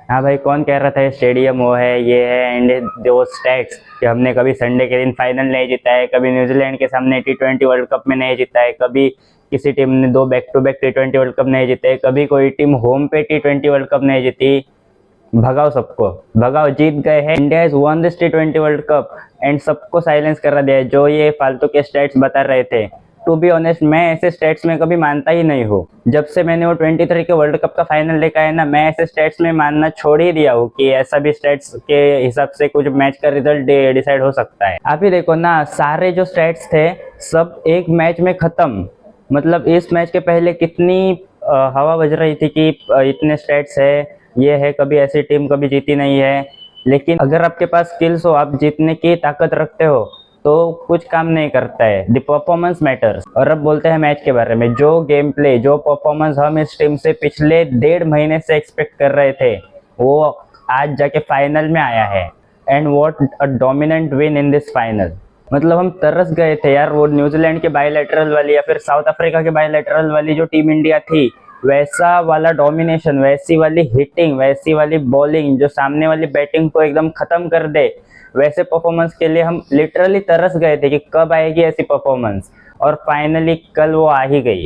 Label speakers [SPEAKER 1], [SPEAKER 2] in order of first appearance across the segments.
[SPEAKER 1] हाँ भाई, कौन कह रहा था ये स्टेडियम वो है ये है एंड दो स्टैट्स कि हमने कभी संडे के दिन फाइनल नहीं जीता है, कभी न्यूजीलैंड के सामने T20 वर्ल्ड कप में नहीं जीता है, कभी किसी टीम ने दो back to back T20 world cup नहीं जीते, कभी कोई टीम होम पे T20 वर्ल्ड कप नहीं जीती। भगाओ सबको, भगाओ, जीत गए हैं। India is one this T20 world cup and सबको साइलेंस करा दिया है जो ये फालतू के स्टेट्स बता रहे थे। टू बी ऑनेस्ट, मैं ऐसे स्टेट्स में कभी मानता ही नहीं हूँ। जब से मैंने वो 23 के वर्ल्ड कप का फाइनल देखा है ना, मैं ऐसे स्टेट्स में मानना छोड़ ही दिया हूँ कि ऐसा भी स्टेट्स के हिसाब से कुछ मैच का रिजल्ट डिसाइड हो सकता है। आप ही देखो ना, सारे जो स्टेट्स थे सब एक मैच में खत्म। मतलब इस मैच के पहले कितनी हवा बज रही थी कि इतने स्टेट्स है, ये है, कभी ऐसी टीम कभी जीती नहीं है। लेकिन अगर आपके पास स्किल्स हो, आप जीतने की ताकत रखते हो, तो कुछ काम नहीं करता है। The performance matters. और अब बोलते हैं मैच के बारे में। जो गेम प्ले, जो परफॉर्मेंस हम इस टीम से पिछले 1.5 महीने से एक्सपेक्ट कर रहे थे, वो आज जाके फाइनल में आया है। And what a dominant win in this final. मतलब हम तरस गए थे यार, वो न्यूजीलैंड के बायलैटरल वाली या फिर साउथ अफ्रीका के बायलैटरल वाली जो टीम इंडिया थी, वैसा वाला डोमिनेशन, वैसी वाली हिटिंग, वैसी वाली बॉलिंग जो सामने वाली बैटिंग को एकदम खत्म कर दे, वैसे परफॉर्मेंस के लिए हम लिटरली तरस गए थे कि कब आएगी ऐसी परफॉर्मेंस। और फाइनली कल वो आ ही गई।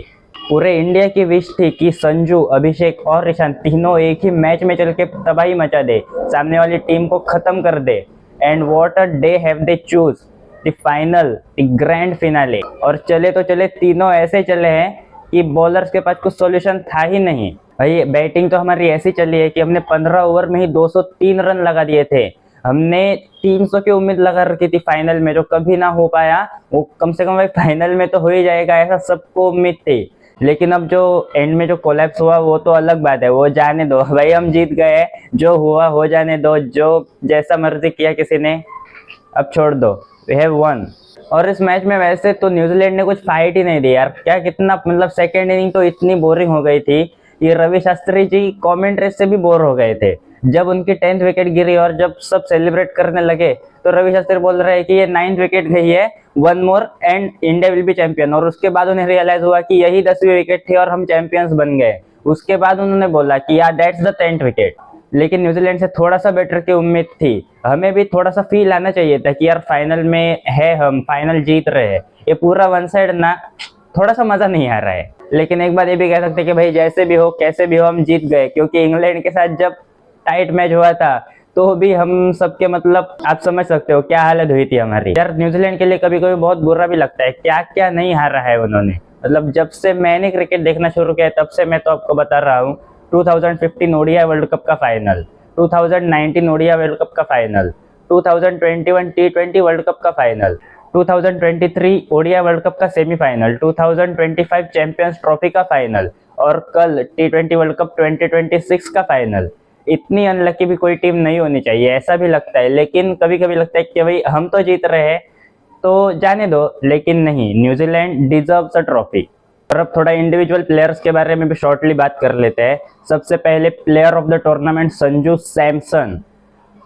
[SPEAKER 1] पूरे इंडिया की विश थी कि संजू, अभिषेक और ईशान तीनों एक ही मैच में चल के तबाही मचा दे, सामने वाली टीम को खत्म कर दे। And what a day have they chose, the final, the grand finale. और चले तो चले, तीनों ऐसे चले हैं कि बॉलर्स के पास कुछ सॉल्यूशन था ही नहीं। भाई बैटिंग तो हमारी ऐसी चली है कि हमने 15 ओवर में ही 203 रन लगा दिए थे। हमने 300 की उम्मीद लगा रखी थी फाइनल में, जो कभी ना हो पाया। वो कम से कम भाई फाइनल में तो हो ही जाएगा, ऐसा सबको उम्मीद थी। लेकिन अब जो एंड में जो कोलैप्स हुआ वो तो अलग बात है, वो जाने दो भाई, हम जीत गए। जो हुआ हो जाने दो, जो जैसा मर्जी किया किसी ने, अब छोड़ दो। We have won. और इस मैच में वैसे तो न्यूजीलैंड ने कुछ फाइट ही नहीं दी यार। क्या कितना, मतलब सेकेंड इनिंग तो इतनी बोरिंग हो गई थी, ये रवि शास्त्री जी कमेंट्री से भी बोर हो गए थे। जब उनकी 10th विकेट गिरी और जब सब सेलिब्रेट करने लगे, तो रवि शास्त्री बोल रहे हैं कि ये 9th विकेट गई है, one more and India will be champion. और उसके बाद उन्हें रियलाइज हुआ कि यही 10वीं विकेट थी और हम चैंपियंस बन गए। उसके बाद उन्होंने बोला कि यार दैट्स द 10th विकेट। लेकिन न्यूजीलैंड से थोड़ा सा बेटर की उम्मीद थी। हमें भी थोड़ा सा फील आना चाहिए था कि यार फाइनल में है, हम फाइनल जीत रहे हैं। ये पूरा वन साइड ना, थोड़ा सा मजा नहीं आ रहा है। लेकिन एक बात ये भी कह सकते कि भाई जैसे भी हो कैसे भी हो हम जीत गए, क्योंकि इंग्लैंड के साथ जब टाइट मैच हुआ था तो भी हम सबके, मतलब आप समझ सकते हो क्या हालत हुई थी हमारी। यार न्यूजीलैंड के लिए कभी कभी बहुत बुरा भी लगता है, क्या क्या नहीं हारा है उन्होंने। मतलब जब से मैंने क्रिकेट देखना शुरू किया तब से मैं तो आपको बता रहा हूँ, 2015 ओडीआई वर्ल्ड कप का फाइनल, 2019 ओडीआई वर्ल्ड कप का फाइनल, 2021 T20 वर्ल्ड कप का फाइनल, 2023 ओडीआई वर्ल्ड कप का सेमीफाइनल, 2025 चैंपियंस ट्रॉफी का फाइनल और कल T20 वर्ल्ड कप 2026 का फाइनल। इतनी अनलकी भी कोई टीम नहीं होनी चाहिए, ऐसा भी लगता है। लेकिन कभी कभी लगता है कि भाई हम तो जीत रहे हैं तो जाने दो, लेकिन नहीं, न्यूजीलैंड डिजर्व्स अ ट्रॉफी। और अब थोड़ा इंडिविजुअल प्लेयर्स के बारे में भी शॉर्टली बात कर लेते हैं। सबसे पहले player of the tournament Sanju Samson.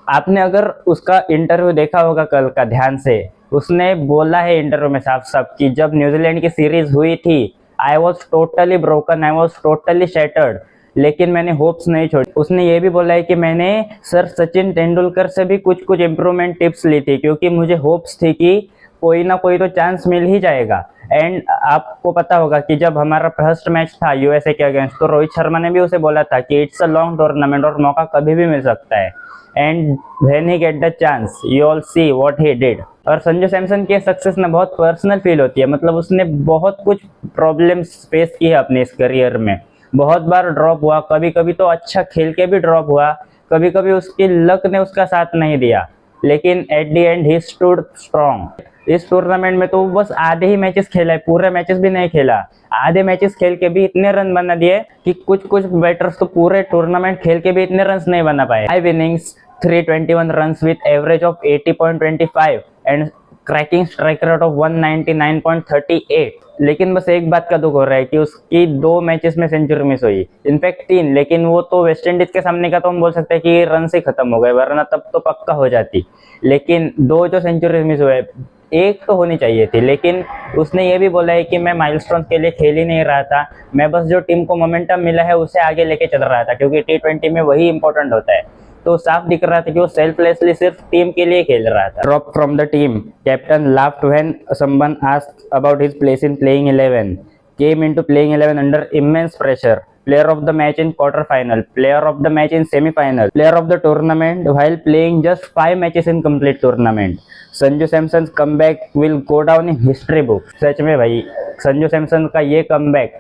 [SPEAKER 1] आपने अगर उसका इंटरव्यू देखा होगा कल का ध्यान से, उसने बोला है इंटरव्यू में साफ साफ कि जब न्यूजीलैंड की सीरीज हुई थी, I was totally broken, I was totally shattered, लेकिन मैंने होप्स नहीं छोड़ी। उसने ये भी बोला है कि मैंने सर सचिन तेंदुलकर से भी कुछ कुछ इम्प्रूवमेंट टिप्स ली थी, क्योंकि मुझे होप्स थी कि कोई ना कोई तो चांस मिल ही जाएगा। एंड आपको पता होगा कि जब हमारा फर्स्ट मैच था यूएसए के अगेंस्ट, तो रोहित शर्मा ने भी उसे बोला था कि इट्स अ लॉन्ग टूर्नामेंट और मौका कभी भी मिल सकता है। And when he get the chance, you all see what he did. और संजू सैमसन की सक्सेस ना बहुत पर्सनल फील होती है। मतलब उसने बहुत कुछ प्रॉब्लम्स फेस की है अपने इस करियर में, बहुत बार ड्रॉप हुआ, कभी कभी तो अच्छा खेल के भी ड्रॉप हुआ, कभी कभी उसकी लक ने उसका साथ नहीं दिया, लेकिन at the and he stood strong. इस टूर्नामेंट में तो वो बस आधे ही मैचेस खेला है, पूरे मैचेस भी नहीं खेला। आधे मैचेस खेल के भी इतने रन बना दिए कि कुछ कुछ बैटर्स तो पूरे टूर्नामेंट खेल के भी इतने रन नहीं बना पाए। 5 innings, 321 runs with average of 80.25 and cracking strike rate of 199.38। लेकिन बस एक बात का दुख हो रहा है कि उसकी 2 मैचेस में सेंचुरी मिस हुई, इनफैक्ट 3, लेकिन वो तो वेस्ट इंडीज के सामने का तो हम बोल सकते हैं कि रन से खत्म हो गए, वरना तब तो पक्का हो जाती। लेकिन 2 जो सेंचुरी मिस हुए, एक तो होनी चाहिए थी, लेकिन उसने ये भी बोला है कि मैं माइलस्टोन के लिए खेल ही नहीं रहा था, मैं बस जो टीम को मोमेंटम मिला है उसे आगे लेके चल रहा था, क्योंकि T20 में वही इंपॉर्टेंट होता है। तो साफ दिख रहा था कि वो सेल्फलेसली सिर्फ टीम के लिए खेल रहा था। Drop from the team, captain laughed when someone asked about his place in playing 11, came into playing 11 under immense pressure, player of the match in quarter final, player of the match in semi final, player of the tournament while playing just 5 matches in complete tournament. Sanju Samson comeback will go down in history book। सच में भाई संजू सैमसन का ये comeback.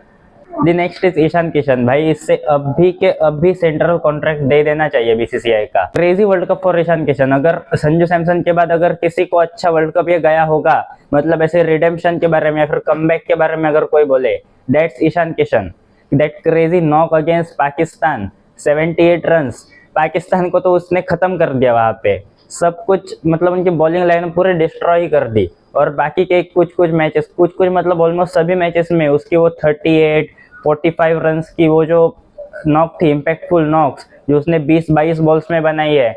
[SPEAKER 1] The next is Ishan Kishan. भाई इससे अभी के अभी सेंट्रल कॉन्ट्रैक्ट दे देना चाहिए बीसीसीआई का। Crazy world cup for Ishan Kishan. अगर संजू सैमसन के बाद अगर किसी को अच्छा वर्ल्ड कप ये गया होगा, मतलब ऐसे रिडेम्पशन के बारे में या फिर कमबैक के बारे में अगर कोई बोले, that's Ishan Kishan. That crazy knock against Pakistan, 78 runs. Pakistan को तो उसने खत्म कर दिया वहां पे, सब कुछ मतलब उनकी बॉलिंग लाइन पूरे डिस्ट्रॉय ही कर दी। और बाकी के कुछ मैचेस कुछ मतलब ऑलमोस्ट सभी मैचेस में उसकी वो 38 45 रन्स की वो जो नॉक थी, इम्पैक्टफुल नॉक्स जो उसने 20-22 बॉल्स में बनाई है,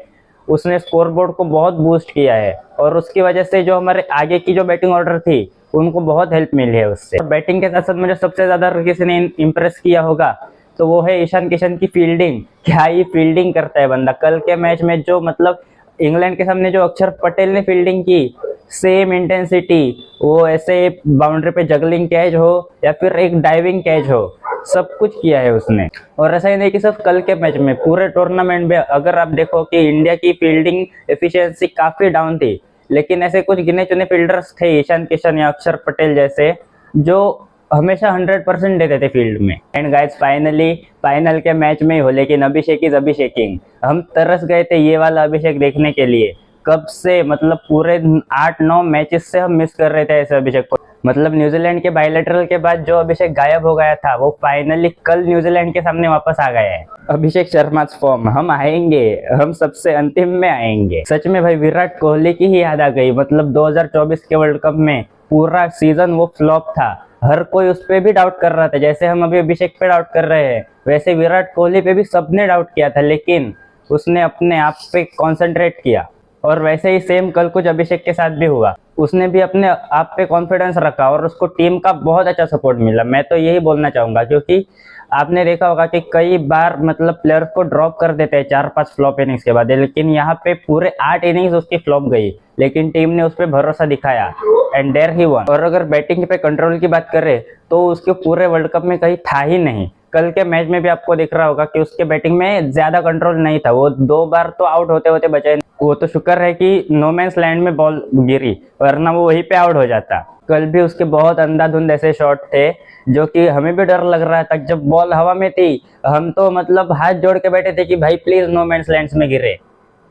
[SPEAKER 1] उसने स्कोरबोर्ड को बहुत बूस्ट किया है। और उसकी वजह से जो हमारे आगे की जो बैटिंग ऑर्डर थी उनको बहुत हेल्प मिली है उससे। और बैटिंग के साथ साथ मुझे सबसे ज्यादा किसी ने इम्प्रेस किया होगा तो वो है ईशान किशन की फील्डिंग। क्या ही फील्डिंग करता है बंदा। कल के मैच में जो मतलब इंग्लैंड के सामने जो अक्षर पटेल ने फील्डिंग की, सेम इंटेंसिटी, वो ऐसे बाउंड्री पे जगलिंग कैच हो या फिर एक डाइविंग कैच हो, सब कुछ किया है उसने। और ऐसा ही नहीं कि सिर्फ कल के मैच में, पूरे टूर्नामेंट में अगर आप देखो कि इंडिया की फील्डिंग एफिशिएंसी काफी डाउन थी, लेकिन ऐसे कुछ गिने चुने फील्डर्स थे ईशान किशन या अक्षर पटेल जैसे, जो हमेशा 100% देते थे फील्ड में। एंड गाइस फाइनली फाइनल के मैच में ही हो, लेकिन अभिषेक इज अभिषेकिंग। हम तरस गए थे ये वाला अभिषेक देखने के लिए कब से, मतलब पूरे 8-9 मैचेस से हम मिस कर रहे थे ऐसे अभिषेक को। मतलब न्यूजीलैंड के बायलैटरल के बाद जो अभिषेक गायब हो गया था वो फाइनली कल न्यूजीलैंड के सामने वापस आ गया है। अभिषेक शर्मा's फॉर्म, हम आएंगे, हम सबसे अंतिम में आएंगे। सच में भाई विराट कोहली की ही याद आ गई। मतलब 2024 के वर्ल्ड कप में पूरा सीजन वो फ्लॉप था, हर कोई उस पर भी डाउट कर रहा था। जैसे हम अभी अभिषेक पे डाउट कर रहे हैं वैसे विराट कोहली पे भी सबने डाउट किया था, लेकिन उसने अपने आप पे कॉन्सेंट्रेट किया। और वैसे ही सेम कल कुछ अभिषेक के साथ भी हुआ, उसने भी अपने आप पे कॉन्फिडेंस रखा और उसको टीम का बहुत अच्छा सपोर्ट मिला। मैं तो यही बोलना चाहूंगा, क्योंकि आपने देखा होगा कि कई बार मतलब प्लेयर्स को ड्रॉप कर देते हैं 4-5 फ्लॉप इनिंग्स के बाद, लेकिन यहाँ पे पूरे 8 इनिंग्स उसकी फ्लॉप गई, लेकिन टीम ने उस पर भरोसा दिखाया एंड देयर ही वन। और अगर बैटिंग पे कंट्रोल की बात करें तो उसके पूरे वर्ल्ड कप में कहीं था ही नहीं। कल के मैच में भी आपको दिख रहा होगा कि उसके बैटिंग में ज्यादा कंट्रोल नहीं था, वो 2 बार तो आउट होते होते बचे। वो तो शुक्र है कि नो मैंस लैंड में बॉल गिरी, वरना वो वहीं पे आउट हो जाता। कल भी उसके बहुत अंधाधुंध ऐसे शॉट थे जो कि हमें भी डर लग रहा था। जब बॉल हवा में थी हम तो मतलब हाथ जोड़ के बैठे थे कि भाई प्लीज नो मैंस लैंड में गिरे,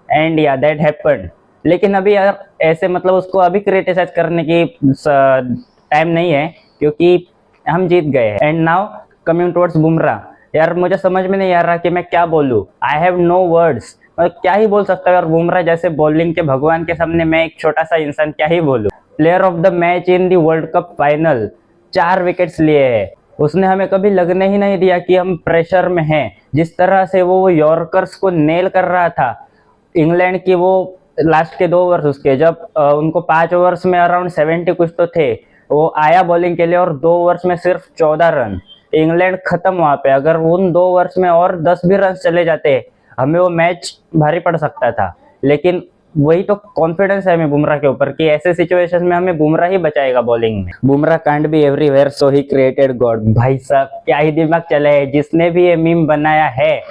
[SPEAKER 1] एंड या दैट हैपेंड। लेकिन अभी यार ऐसे मतलब उसको अभी क्रिटिसाइज करने की टाइम नहीं है, क्योंकि हम जीत गए हैं। And now coming towards Bumrah, यार मुझे समझ में नहीं आ रहा कि मैं क्या बोलूं। आई हैव नो वर्ड्स, मैं क्या ही बोल सकता हूँ यार। बुमराह जैसे बॉलिंग के भगवान के सामने मैं एक छोटा सा इंसान क्या ही बोलूं। Player of the match in the world cup final, 4 wickets लिए हैं उसने। हमें कभी लगने ही नहीं दिया कि हम प्रेशर में हैं। जिस तरह से वो यॉर्कर्स को नेल कर रहा था, इंग्लैंड की वो लास्ट के 2 ओवर्स उसके, जब उनको 5 ओवर्स में अराउंड 70 कुछ तो थे, वो आया बॉलिंग के लिए और 2 ओवर्स में सिर्फ 14 रन। इंग्लैंड खत्म वहां पे। अगर उन 2 ओवर्स में और 10 भी रन चले जाते हमें वो मैच भारी पड़ सकता था। लेकिन वही तो कॉन्फिडेंस है हमें बुमराह के ऊपर कि ऐसे सिचुएशन में हमें बुमराह ही बचाएगा बॉलिंग में। Bumrah can't be everywhere so he created God. भाई साहब क्या ही दिमाग चला है जिसने भी ये मीम बनाया है।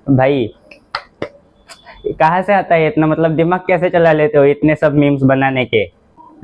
[SPEAKER 1] भाई कहाँ से आता है इतना, मतलब दिमाग कैसे चला लेते हो इतने सब मीम्स बनाने के।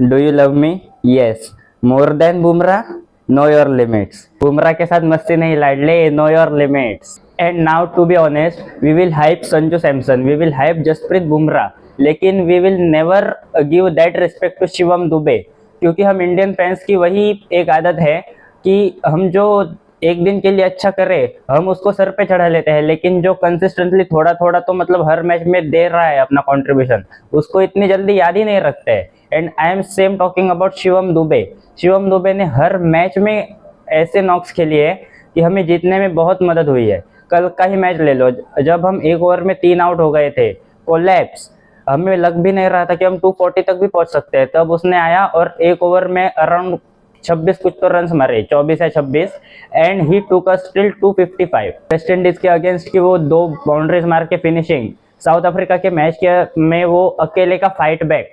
[SPEAKER 1] Do you love me? Yes more than Bumrah, know your limits. Bumrah के साथ मस्ती नहीं लाडले, know your limits. And now to be honest we will hype Sanju Samson, we will hype Jasprit Bumrah, लेकिन we will never give that respect to Shivam Dube. क्योंकि हम Indian fans की वही एक आदत है कि हम जो एक दिन के लिए अच्छा करे हम उसको सर पे चढ़ा लेते हैं, लेकिन जो कंसिस्टेंटली थोड़ा थोड़ा तो मतलब हर मैच में दे रहा है अपना कंट्रीब्यूशन, उसको इतनी जल्दी याद ही नहीं रखते हैं। And I am same talking about Shivam Dubey. Shivam Dubey ने हर मैच में ऐसे नॉक्स खेली है कि हमें जीतने में बहुत मदद हुई है। कल का ही मैच ले लो, जब हम 1 ओवर में 3 आउट हो गए थे, कोलैप्स, हमें लग भी नहीं रहा था कि हम 240 तक भी पहुंच सकते हैं। तब उसने आया और एक ओवर में अराउंड 26 कुछ तो रन मारे, 24 या 26, एंड ही टूक अस टिल 255। वेस्ट इंडीज के अगेंस्ट की वो 2 बाउंड्रीज मार के फिनिशिंग, साउथ अफ्रीका के मैच के में वो अकेले का फाइट बैक,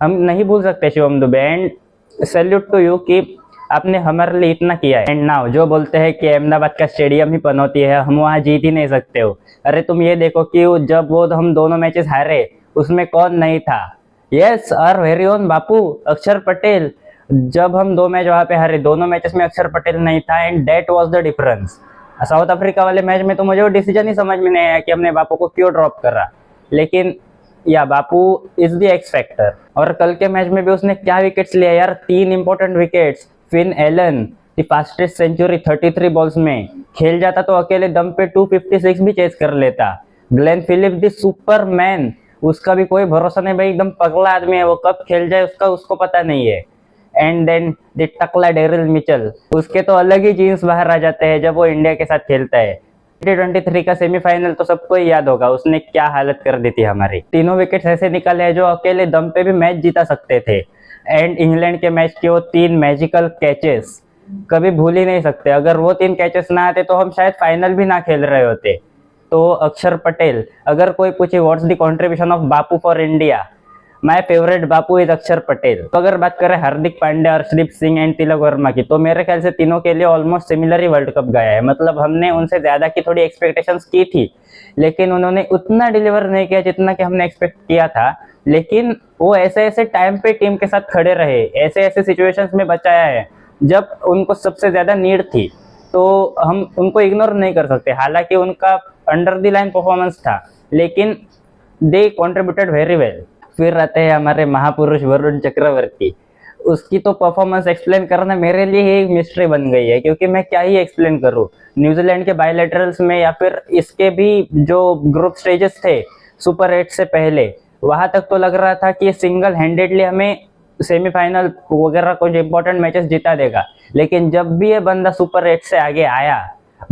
[SPEAKER 1] हम नहीं भूल सकते Shivam Dube. And salute to you कि आपने हमारे लिए इतना किया है। एंड नाउ जो बोलते हैं कि अहमदाबाद का स्टेडियम ही पनौती है, हम वहाँ जीत ही नहीं सकते हो, अरे तुम ये देखो कि जब वो हम दोनों मैचेस हारे उसमें कौन नहीं था। यस, आवर वेरी ओन बापू अक्षर पटेल। जब हम 2 मैच वहाँ पे हारे, दोनों मैचेस में अक्षर पटेल नहीं था, and that was the difference. South Africa वाले मैच में तो मुझे वो डिसीजन ही समझ में नहीं आया कि हमने बापू को क्यों ड्रॉप करा, लेकिन या बापू इज द एक्स फैक्टर। और कल के मैच में भी उसने क्या विकेट्स लिया यार, 3 important wickets. Finn Allen the fastest century 33 balls में, खेल जाता तो अकेले दम पे 256 भी चेस कर लेता। ग्लेन फिलिप द सुपरमैन, उसका भी कोई भरोसा नहीं भाई, एकदम पगला आदमी है वो, कब खेल जाए उसको पता नहीं है। एंड देन द टकला डेरिल मिचेल, उसके तो अलग ही जीन्स बाहर आ जाते हैं जब वो इंडिया के साथ खेलता है। T23 का सेमीफाइनल तो सबको ही याद होगा, उसने क्या हालत कर दी थी हमारी। तीनों विकेट्स ऐसे निकाले जो अकेले दम पे भी मैच जीता सकते थे। एंड इंग्लैंड के मैच के वो 3 मैजिकल कैचेस कभी भूल ही नहीं सकते। अगर वो 3 कैचेस ना आते तो हम शायद फाइनल भी ना खेल रहे होते। तो अक्षर पटेल, अगर कोई पूछे what's the contribution of Bapu for India, my favourite Bapu is अक्षर पटेल। तो अगर बात करें हार्दिक पांड्या, हर्षदीप सिंह एंड तिलक वर्मा की, तो मेरे ख्याल से तीनों के लिए ऑलमोस्ट सिमिलर ही वर्ल्ड कप गया है। मतलब हमने उनसे ज्यादा की थोड़ी एक्सपेक्टेशंस की थी, लेकिन उन्होंने उतना डिलीवर नहीं किया जितना कि हमने एक्सपेक्ट किया था। लेकिन वो ऐसे ऐसे टाइम पे टीम के साथ खड़े रहे, ऐसे ऐसे सिचुएशंस में बचाया है जब उनको सबसे ज्यादा नीड थी, तो हम उनको इग्नोर नहीं कर सकते। हालांकि उनका अंडर द लाइन परफॉर्मेंस था, लेकिन दे कॉन्ट्रीब्यूटेड वेरी वेल। फिर आते हैं हमारे महापुरुष वरुण चक्रवर्ती, उसकी तो परफॉर्मेंस एक्सप्लेन करना मेरे लिए ही एक मिस्ट्री बन गई है, क्योंकि मैं क्या ही एक्सप्लेन करूं। न्यूजीलैंड के बायलैटरल्स में या फिर इसके भी जो ग्रुप स्टेजेस थे सुपर 8 से पहले, वहां तक तो लग रहा था कि सिंगल हैंडेडली हमें सेमीफाइनल वगैरह कुछ इंपॉर्टेंट मैचेस जिता देगा। लेकिन जब भी ये बंदा सुपर 8 से आगे आया,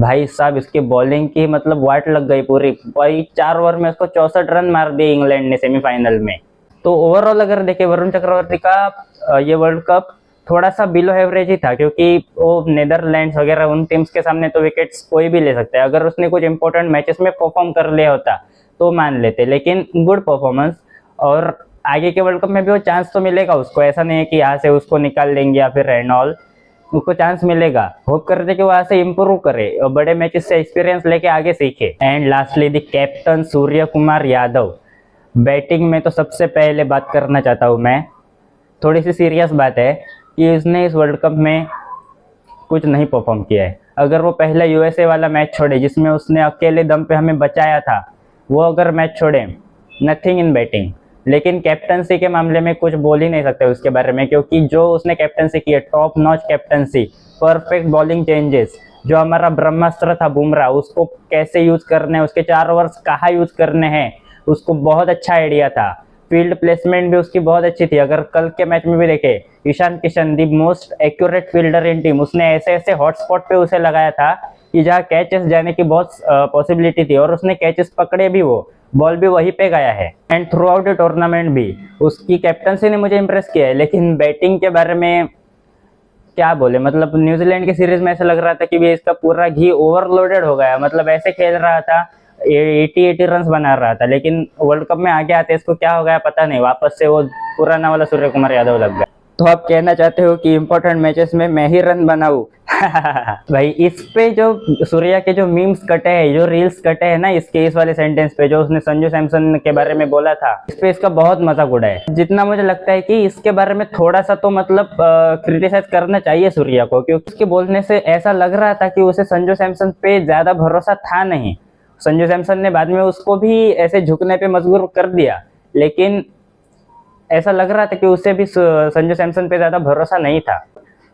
[SPEAKER 1] भाई साहब इसके बॉलिंग की मतलब वाट लग गई पूरी। भाई 4 ओवर में उसको 64 रन मार दिए इंग्लैंड ने सेमीफाइनल में। तो ओवरऑल अगर देखें वरुण चक्रवर्ती का ये वर्ल्ड कप थोड़ा सा बिलो एवरेज ही था, क्योंकि वो नेदरलैंड्स वगैरह उन टीम्स के सामने तो विकेट्स कोई भी ले सकता है। अगर उसने कुछ इंपॉर्टेंट मैचेस में परफॉर्म कर लिया होता तो मान लेते, लेकिन गुड परफॉर्मेंस। और आगे के वर्ल्ड कप में भी वो चांस तो मिलेगा उसको, ऐसा नहीं है कि यहाँ से उसको निकाल देंगे या फिर एंड ऑल, उसको चांस मिलेगा। होप करते कि वो यहाँ से इम्प्रूव करे और बड़े मैचेस से एक्सपीरियंस लेके आगे सीखे। And lastly the captain Surya Kumar Yadav. Batting में तो सबसे पहले बात करना चाहता हूँ मैं, थोड़ी सी सीरियस बात है कि उसने इस वर्ल्ड कप में कुछ नहीं परफॉर्म किया है। अगर वो पहला यूएसए वाला मैच छोड़े जिसमें उसने अकेले दम पे हमें बचाया था, वो अगर मैच छोड़े, नथिंग इन बैटिंग। लेकिन कैप्टनसी के मामले में कुछ बोल ही नहीं सकते उसके बारे में, क्योंकि जो उसने कैप्टनसी की है, top notch captaincy, perfect bowling changes, जो हमारा ब्रह्मास्त्र था बुमराह, उसको कैसे यूज करने हैं, उसके 4 ओवर्स कहाँ यूज करने हैं, उसको बहुत अच्छा आइडिया था। फील्ड प्लेसमेंट भी उसकी बहुत अच्छी थी। अगर कल के मैच में भी देखे, Ishan Kishan the most accurate fielder in team, उसने ऐसे ऐसे हॉटस्पॉट पे उसे लगाया था कि जहाँ कैचेस जाने की बहुत पॉसिबिलिटी थी, और उसने कैचेस पकड़े भी, वो बॉल भी वहीं पे गया है। And through out the tournament भी उसकी कैप्टनसी ने मुझे इंप्रेस किया है। लेकिन बैटिंग के बारे में क्या बोले, मतलब न्यूजीलैंड की सीरीज में ऐसा लग रहा था कि भी इसका पूरा घी ओवरलोडेड हो गया। मतलब ऐसे खेल रहा था, 80 रन बना रहा था, लेकिन वर्ल्ड कप में आगे आते इसको क्या हो गया पता नहीं, वापस से वो पुराना वाला सूर्य कुमार यादव लग गया। तो आप कहना चाहते हो कि इंपॉर्टेंट मैचेस में मैं ही रन बनाऊं? भाई इस पे जो सूर्या के जो मीम्स कटे हैं, जो रील्स कटे हैं ना, इसके इस वाले सेंटेंस पे जो उसने संजू सैमसन के बारे में बोला था, इस पे इसका बहुत मजाक उड़ा है। जितना मुझे लगता है कि इसके बारे में थोड़ा सा तो मतलब क्रिटिसाइज करना चाहिए सूर्या को, क्योंकि उसके बोलने से ऐसा लग रहा था कि उसे संजू सैमसन पे ज्यादा भरोसा था नहीं। संजू सैमसन ने बाद में उसको भी ऐसे झुकने पे मजबूर कर दिया, लेकिन ऐसा लग रहा था कि उसे भी संजू सैमसन पे ज्यादा भरोसा नहीं था।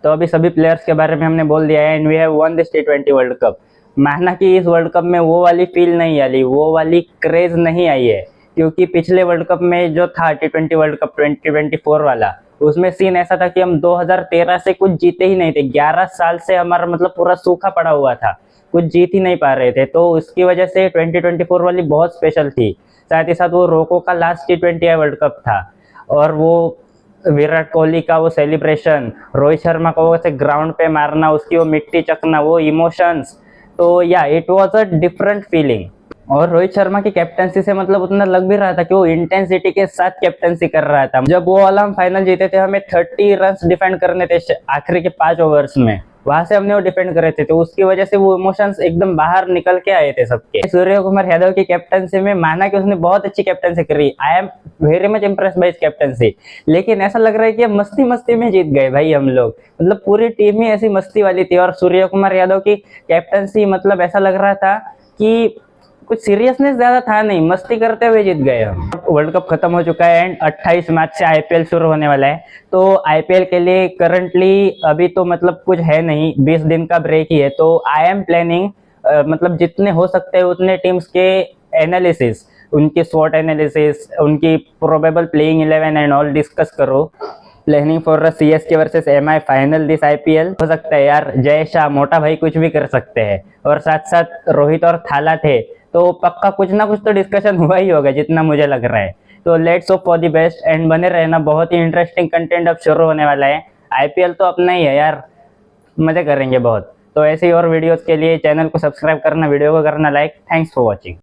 [SPEAKER 1] तो अभी सभी प्लेयर्स के बारे में हमने बोल दिया है, and we have won this T20 world cup. माना कि इस वर्ल्ड कप में वो वाली फील नहीं आई, वो वाली क्रेज नहीं आई है, क्योंकि पिछले वर्ल्ड कप में जो था T20 वर्ल्ड कप 2024 वाला, उसमें सीन ऐसा था कि हम 2013 से कुछ जीते ही नहीं थे। 11 साल से हमारा मतलब पूरा सूखा पड़ा हुआ था, कुछ जीत ही नहीं पा रहे थे। तो उसकी वजह से 2024 वाली बहुत स्पेशल थी। साथ ही साथ वो रोको का लास्ट T20 वर्ल्ड कप था, और वो विराट कोहली का वो सेलिब्रेशन, रोहित शर्मा को ऐसे ग्राउंड पे मारना, उसकी वो मिट्टी चकना, वो इमोशंस, तो या it was a different feeling. और रोहित शर्मा की कैप्टनसी से मतलब उतना लग भी रहा था कि वो इंटेंसिटी के साथ कैप्टनसी कर रहा था। जब वो वाला हम फाइनल जीते थे, हमें 30 रन डिफेंड करने थे आखिरी के 5 ओवर्स में, वहां से हमने वो डिफेंड करे थे, तो उसकी वजह से वो इमोशंस एकदम बाहर निकल के आए थे सबके। सूर्य कुमार यादव की कैप्टनसी में माना कि उसने बहुत अच्छी कैप्टनसी करी, I am very much impress by his captaincy, लेकिन ऐसा लग रहा है कि मस्ती मस्ती में जीत गए भाई हम लोग। मतलब पूरी टीम ही ऐसी मस्ती वाली थी, और सूर्य कुमार यादव की कैप्टनसी मतलब ऐसा लग रहा था कि कुछ सीरियसनेस ज्यादा था नहीं, मस्ती करते हुए जीत गए हम। वर्ल्ड कप खत्म हो चुका है एंड 28 मार्च से आईपीएल शुरू होने वाला है। तो आईपीएल के लिए करंटली अभी तो मतलब कुछ है नहीं, 20 दिन का ब्रेक ही है। तो आई एम प्लानिंग मतलब जितने हो सकते हैं उतने टीम्स के एनालिसिस, उनकी स्वॉट एनालिसिस, उनकी probable playing 11 and all discuss करो। Planning for CSK versus MI final this IPL. हो सकता है यार जय शाह मोटा भाई कुछ भी कर सकते हैं, और साथ साथ रोहित और थाला थे, तो पक्का कुछ ना कुछ तो डिस्कशन हुआ ही होगा जितना मुझे लग रहा है। तो let's hope for the best and बने रहना, बहुत ही इंटरेस्टिंग कंटेंट अब शुरू होने वाला है। आईपीएल तो अपना ही है यार, मजे करेंगे बहुत। तो ऐसे ही और वीडियोस के लिए चैनल को सब्सक्राइब करना, वीडियो को करना लाइक। Thanks for watching.